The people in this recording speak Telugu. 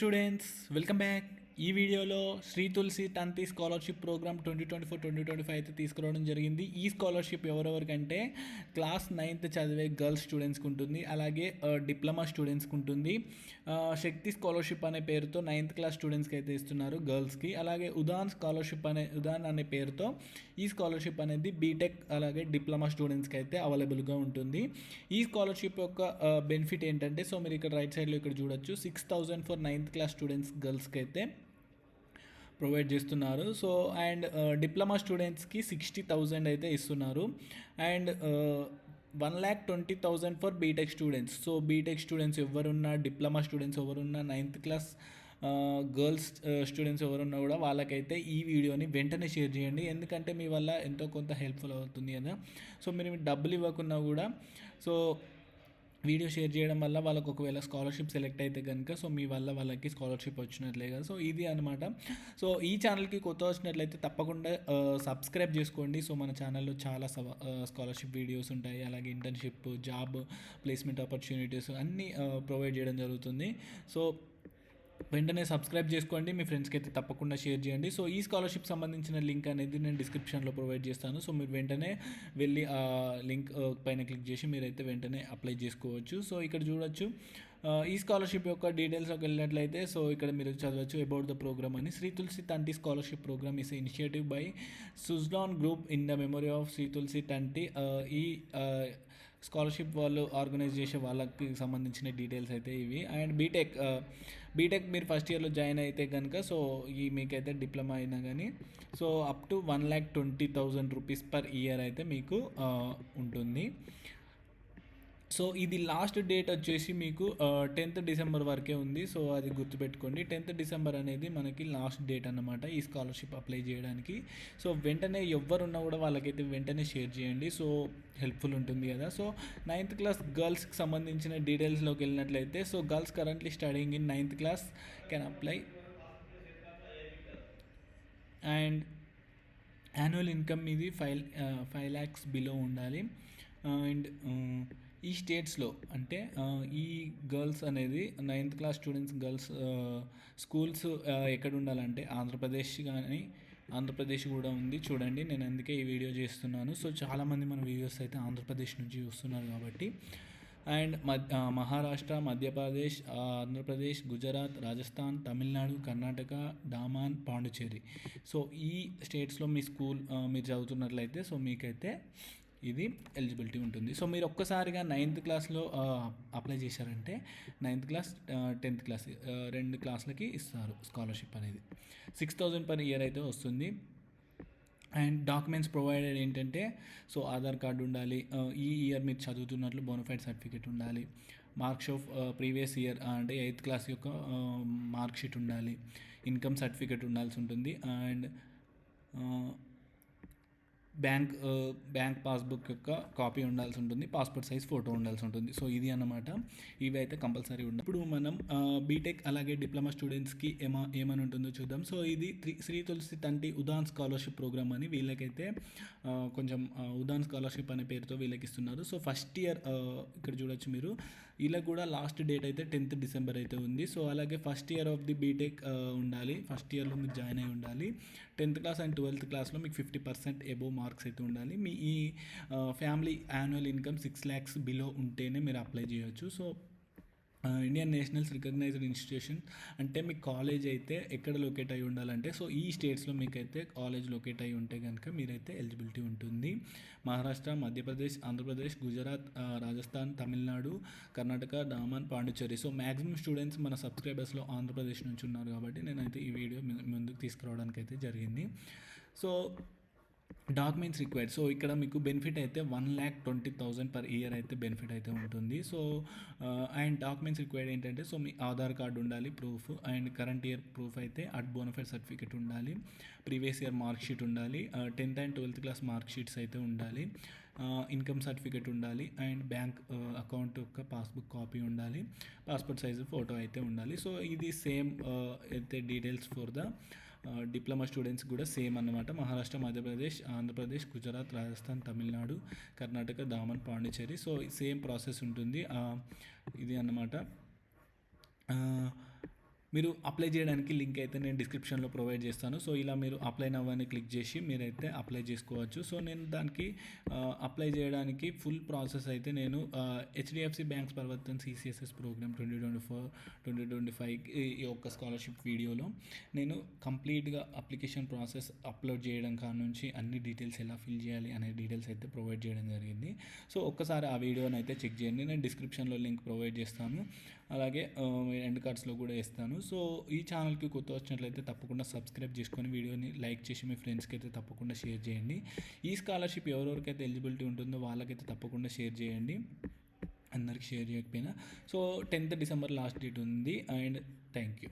Students welcome back. ఈ వీడియోలో శ్రీ తులసి తంతి స్కాలర్షిప్ ప్రోగ్రామ్ 2024-2025 అయితే తీసుకురావడం జరిగింది. ఈ స్కాలర్షిప్ ఎవరెవరికంటే క్లాస్ 9th చదివే గర్ల్స్ స్టూడెంట్స్కి ఉంటుంది, అలాగే డిప్లొమా స్టూడెంట్స్కి ఉంటుంది. శక్తి స్కాలర్షిప్ అనే పేరుతో 9th క్లాస్ స్టూడెంట్స్కి అయితే ఇస్తున్నారు గర్ల్స్కి. అలాగే ఉదాన్ అనే పేరుతో ఈ స్కాలర్షిప్ అనేది బీటెక్ అలాగే డిప్లొమా స్టూడెంట్స్కి అయితే అవైలబుల్గా ఉంటుంది. ఈ స్కాలర్షిప్ యొక్క బెనిఫిట్ ఏంటంటే, సో మీరు ఇక్కడ రైట్ సైడ్లో ఇక్కడ చూడొచ్చు, 6,000 ఫర్ 9th క్లాస్ స్టూడెంట్స్ గర్ల్స్కి అయితే ప్రొవైడ్ చేస్తున్నారు. సో అండ్ డిప్లొమా స్టూడెంట్స్కి 60,000 అయితే ఇస్తున్నారు. And 1,20,000 for BTech students. So BTech students ఎవరున్నా, డిప్లొమా స్టూడెంట్స్ ఎవరున్నా, 9th క్లాస్ గర్ల్స్ స్టూడెంట్స్ ఎవరున్నా కూడా వాళ్ళకైతే ఈ వీడియోని వెంటనే షేర్ చేయండి, ఎందుకంటే మీ వల్ల ఎంతో కొంత హెల్ప్ఫుల్ అవుతుంది కదా. సో మీరు డబ్బులు ఇవ్వకున్నా కూడా సో వీడియో షేర్ చేయడం వల్ల వాళ్ళకు ఒకవేళ స్కాలర్షిప్ సెలెక్ట్ అయితే కనుక సో మీ వల్ల వాళ్ళకి స్కాలర్షిప్ వచ్చినట్లే కదా. సో ఇది అనమాట. సో ఈ ఛానల్కి కొత్త వచ్చినట్లయితే తప్పకుండా సబ్స్క్రైబ్ చేసుకోండి. సో మన ఛానల్లో చాలా స్కాలర్షిప్ వీడియోస్ ఉంటాయి, అలాగే ఇంటర్న్షిప్, జాబ్ ప్లేస్మెంట్ ఆపర్చునిటీస్ అన్నీ ప్రొవైడ్ చేయడం జరుగుతుంది. సో వెంటనే సబ్స్క్రైబ్ చేసుకోండి, మీ ఫ్రెండ్స్కి అయితే తప్పకుండా షేర్ చేయండి. సో ఈ స్కాలర్షిప్ సంబంధించిన లింక్ అనేది నేను డిస్క్రిప్షన్లో ప్రొవైడ్ చేస్తాను. సో మీరు వెంటనే వెళ్ళి ఆ లింక్ పైన క్లిక్ చేసి మీరైతే వెంటనే అప్లై చేసుకోవచ్చు. సో ఇక్కడ చూడొచ్చు ఈ స్కాలర్షిప్ యొక్క డీటెయిల్స్లోకి వెళ్ళినట్లయితే సో ఇక్కడ మీరు చదవచ్చు అబౌట్ ద ప్రోగ్రామ్ అని. Shri Tulsi Tanti scholarship program is initiative by Suzlon group in the memory of Shri Tulsi Tanti. ఈ స్కాలర్షిప్ వాళ్ళు ఆర్గనైజ్ చేసే వాళ్ళకి సంబంధించిన డీటెయిల్స్ అయితే ఇవి. అండ్ బీటెక్ మీరు ఫస్ట్ ఇయర్లో జాయిన్ అయితే కనుక సో ఈ మీకైతే డిప్లొమా అయినా కానీ so up to 1,20,000 rupees per year అయితే మీకు ఉంటుంది. సో ఇది లాస్ట్ డేట్ వచ్చేసి మీకు 10th డిసెంబర్ వరకే ఉంది. సో అది గుర్తుపెట్టుకోండి, 10th డిసెంబర్ అనేది మనకి లాస్ట్ డేట్ అన్నమాట ఈ స్కాలర్షిప్ అప్లై చేయడానికి. సో వెంటనే ఎవరున్నా కూడా వాళ్ళకైతే వెంటనే షేర్ చేయండి, సో హెల్ప్ఫుల్ ఉంటుంది కదా. సో 9th క్లాస్ గర్ల్స్కి సంబంధించిన డీటెయిల్స్లోకి వెళ్ళినట్లయితే so girls currently studying in 9th class can apply. And annual income ఇది 5 lakhs బిలో ఉండాలి. అండ్ ఈ స్టేట్స్లో అంటే ఈ గర్ల్స్ అనేది 9th class students girls schools ఎక్కడ ఉండాలంటే ఆంధ్రప్రదేశ్ కూడా ఉంది చూడండి. నేను అందుకే ఈ వీడియో చేస్తున్నాను. సో చాలామంది మన వీడియోస్ అయితే ఆంధ్రప్రదేశ్ నుంచి చూస్తున్నారు కాబట్టి. అండ్ మహారాష్ట్ర, మధ్యప్రదేశ్, ఆంధ్రప్రదేశ్, గుజరాత్, రాజస్థాన్, తమిళనాడు, కర్ణాటక, డామాన్, పాండిచ్చేరి. సో ఈ స్టేట్స్లో మీ స్కూల్ మీరు చదువుతున్నట్లయితే సో మీకైతే ఇది ఎలిజిబిలిటీ ఉంటుంది. సో మీరు ఒక్కసారిగా 9th క్లాస్లో అప్లై చేశారంటే 9th క్లాస్ 10th క్లాస్ 2 క్లాసులకి ఇస్తారు స్కాలర్షిప్ అనేది. 6,000 పర్ ఇయర్ అయితే వస్తుంది. అండ్ డాక్యుమెంట్స్ ప్రొవైడెడ్ ఏంటంటే సో ఆధార్ కార్డు ఉండాలి, ఈ ఇయర్ మీరు చదువుతున్నట్లు బోనఫైడ్ సర్టిఫికేట్ ఉండాలి, మార్క్స్ ఆఫ్ ప్రీవియస్ ఇయర్ అంటే 8th క్లాస్ యొక్క మార్క్ షీట్ ఉండాలి, ఇన్కమ్ సర్టిఫికేట్ ఉండాల్సి ఉంటుంది. అండ్ బ్యాంక్ పాస్బుక్ యొక్క కాపీ ఉండాల్సి ఉంటుంది, పాస్పోర్ట్ సైజ్ ఫోటో ఉండాల్సి ఉంటుంది. సో ఇది అన్నమాట, ఇవి అయితే కంపల్సరీ ఉన్నాయి. ఇప్పుడు మనం బీటెక్ అలాగే డిప్లొమా స్టూడెంట్స్కి ఏమని ఉంటుందో చూద్దాం. సో ఇది శ్రీ తులసి తంటి ఉదాన్ స్కాలర్షిప్ ప్రోగ్రామ్ అని వీళ్ళకైతే కొంచెం ఉదాన్ స్కాలర్షిప్ అనే పేరుతో వీళ్ళకి ఇస్తున్నారు. సో ఫస్ట్ ఇయర్ ఇక్కడ చూడొచ్చు మీరు, వీళ్ళకి కూడా లాస్ట్ డేట్ అయితే 10th డిసెంబర్ అయితే ఉంది. సో అలాగే first year of the BTech ఉండాలి, ఫస్ట్ ఇయర్లో మీరు జాయిన్ అయి ఉండాలి. 10th క్లాస్ అండ్ 12th క్లాస్లో మీకు 50% ఎబోవ్ మార్క్స్ అయితే ఉండాలి. మీ ఈ family annual income 6 lakhs below ఉంటేనే మీరు అప్లై చేయొచ్చు. So Indian nationals recognised institution అంటే మీ కాలేజ్ అయితే ఎక్కడ లొకేట్ అయి ఉండాలంటే సో ఈ స్టేట్స్లో మీకైతే కాలేజ్ లొకేట్ అయి ఉంటే కనుక మీరైతే ఎలిజిబిలిటీ ఉంటుంది. Maharashtra, Madhya Pradesh, Andhra Pradesh, Gujarat, Rajasthan, Tamil Nadu, Karnataka, Daman, Pondicherry. So maximum students మన సబ్స్క్రైబర్స్లో ఆంధ్రప్రదేశ్ నుంచి ఉన్నారు కాబట్టి నేనైతే ఈ వీడియో ముందుకు తీసుకురావడానికి అయితే జరిగింది. So documents required. సో ఇక్కడ మీకు బెనిఫిట్ అయితే 1,20,000 పర్ ఇయర్ అయితే బెనిఫిట్ అయితే ఉంటుంది. సో అండ్ డాక్యుమెంట్స్ రిక్వైర్డ్ ఏంటంటే సో మీ ఆధార్ కార్డు ఉండాలి proof, and current year proof అయితే బోనఫైడ్ సర్టిఫికేట్ ఉండాలి, ప్రీవియస్ ఇయర్ మార్క్ షీట్ ఉండాలి, 10th and 12th class mark sheets అయితే ఉండాలి, ఇన్కమ్ సర్టిఫికేట్ ఉండాలి, అండ్ బ్యాంక్ అకౌంట్ యొక్క పాస్బుక్ కాపీ ఉండాలి, పాస్పోర్ట్ సైజు ఫోటో అయితే ఉండాలి. సో ఇది సేమ్ అయితే details for the diploma students కూడా సేమ్ అన్నమాట. Maharashtra, Madhya Pradesh, Andhra Pradesh, Gujarat, Rajasthan, Tamil Nadu, Karnataka, Daman, Pondicherry. So same process ఉంటుంది ఇది అన్నమాట. మీరు అప్లై చేయడానికి లింక్ అయితే నేను డిస్క్రిప్షన్లో ప్రొవైడ్ చేస్తాను. సో ఇలా మీరు అప్లై నౌ అని క్లిక్ చేసి మీరైతే అప్లై చేసుకోవచ్చు. సో నేను దానికి అప్లై చేయడానికి ఫుల్ ప్రాసెస్ అయితే నేను హెచ్డిఎఫ్సి బ్యాంక్స్ పరివర్తన్ సిసిఎస్ఎస్ ప్రోగ్రామ్ 2024-2025 ఈ ఒక్క స్కాలర్షిప్ వీడియోలో నేను కంప్లీట్గా అప్లికేషన్ ప్రాసెస్ అప్లోడ్ చేయడం కాడ నుంచి అన్ని డీటెయిల్స్ ఎలా ఫిల్ చేయాలి అనే డీటెయిల్స్ అయితే ప్రొవైడ్ చేయడం జరిగింది. సో ఒక్కసారి ఆ వీడియోని అయితే చెక్ చేయండి. నేను డిస్క్రిప్షన్లో లింక్ ప్రొవైడ్ చేస్తాను, అలాగే ఎండ్ కార్డ్స్లో కూడా ఇస్తాను. సో ఈ ఛానల్కి కొత్త వచ్చినట్లయితే తప్పకుండా సబ్స్క్రైబ్ చేసుకొని వీడియోని లైక్ చేసి మీ ఫ్రెండ్స్కి అయితే తప్పకుండా షేర్ చేయండి. ఈ స్కాలర్షిప్ ఎవరెవరికైతే ఎలిజిబిలిటీ ఉంటుందో వాళ్ళకైతే తప్పకుండా షేర్ చేయండి, అందరికి షేర్ చేయకపోయినా. So 10th December last date ఉంది. And thank you.